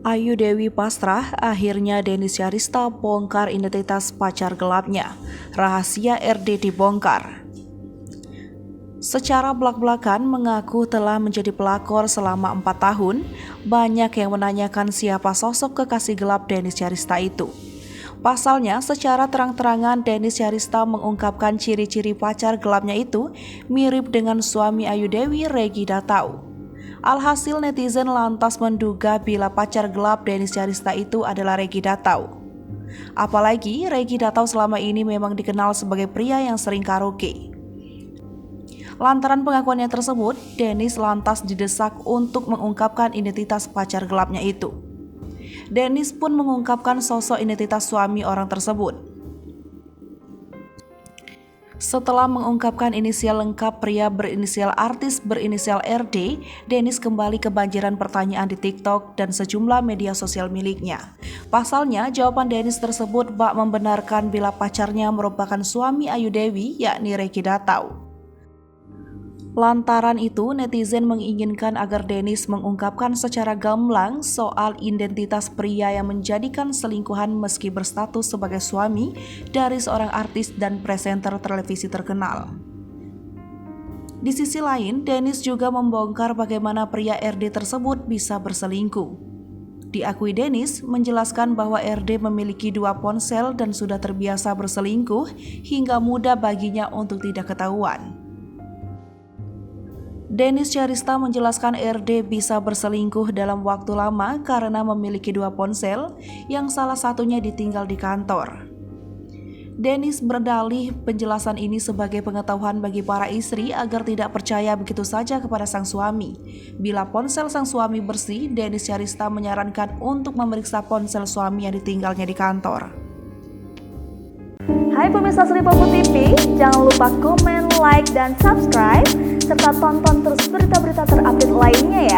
Ayu Dewi pasrah, akhirnya Dennis Syarista bongkar identitas pacar gelapnya. Rahasia RD dibongkar. Secara belak-belakan mengaku telah menjadi pelakor selama 4 tahun, banyak yang menanyakan siapa sosok kekasih gelap Dennis Syarista itu. Pasalnya, secara terang-terangan Dennis Syarista mengungkapkan ciri-ciri pacar gelapnya itu mirip dengan suami Ayu Dewi, Regi Datau. Alhasil netizen lantas menduga bila pacar gelap Dennis Syarista itu adalah Regi Datau. Apalagi Regi Datau selama ini memang dikenal sebagai pria yang sering karaoke. Lantaran pengakuannya tersebut, Dennis lantas didesak untuk mengungkapkan identitas pacar gelapnya itu. Dennis pun mengungkapkan sosok identitas suami orang tersebut. Setelah mengungkapkan inisial lengkap pria berinisial artis berinisial RD, Dennis kembali kebanjiran pertanyaan di TikTok dan sejumlah media sosial miliknya. Pasalnya, jawaban Dennis tersebut bak membenarkan bila pacarnya merupakan suami Ayu Dewi, yakni Regi Datau. Lantaran itu, netizen menginginkan agar Dennis mengungkapkan secara gamblang soal identitas pria yang menjadikan selingkuhan meski berstatus sebagai suami dari seorang artis dan presenter televisi terkenal. Di sisi lain, Dennis juga membongkar bagaimana pria RD tersebut bisa berselingkuh. Diakui Dennis menjelaskan bahwa RD memiliki 2 ponsel dan sudah terbiasa berselingkuh hingga mudah baginya untuk tidak ketahuan. Dennis Syarista menjelaskan RD bisa berselingkuh dalam waktu lama karena memiliki 2 ponsel yang salah satunya ditinggal di kantor. Dennis berdalih penjelasan ini sebagai pengetahuan bagi para istri agar tidak percaya begitu saja kepada sang suami. Bila ponsel sang suami bersih, Dennis Syarista menyarankan untuk memeriksa ponsel suami yang ditinggalnya di kantor. Hai pemirsa Sri Popo TV, jangan lupa komen, like, dan subscribe serta tonton terus berita-berita terupdate lainnya ya.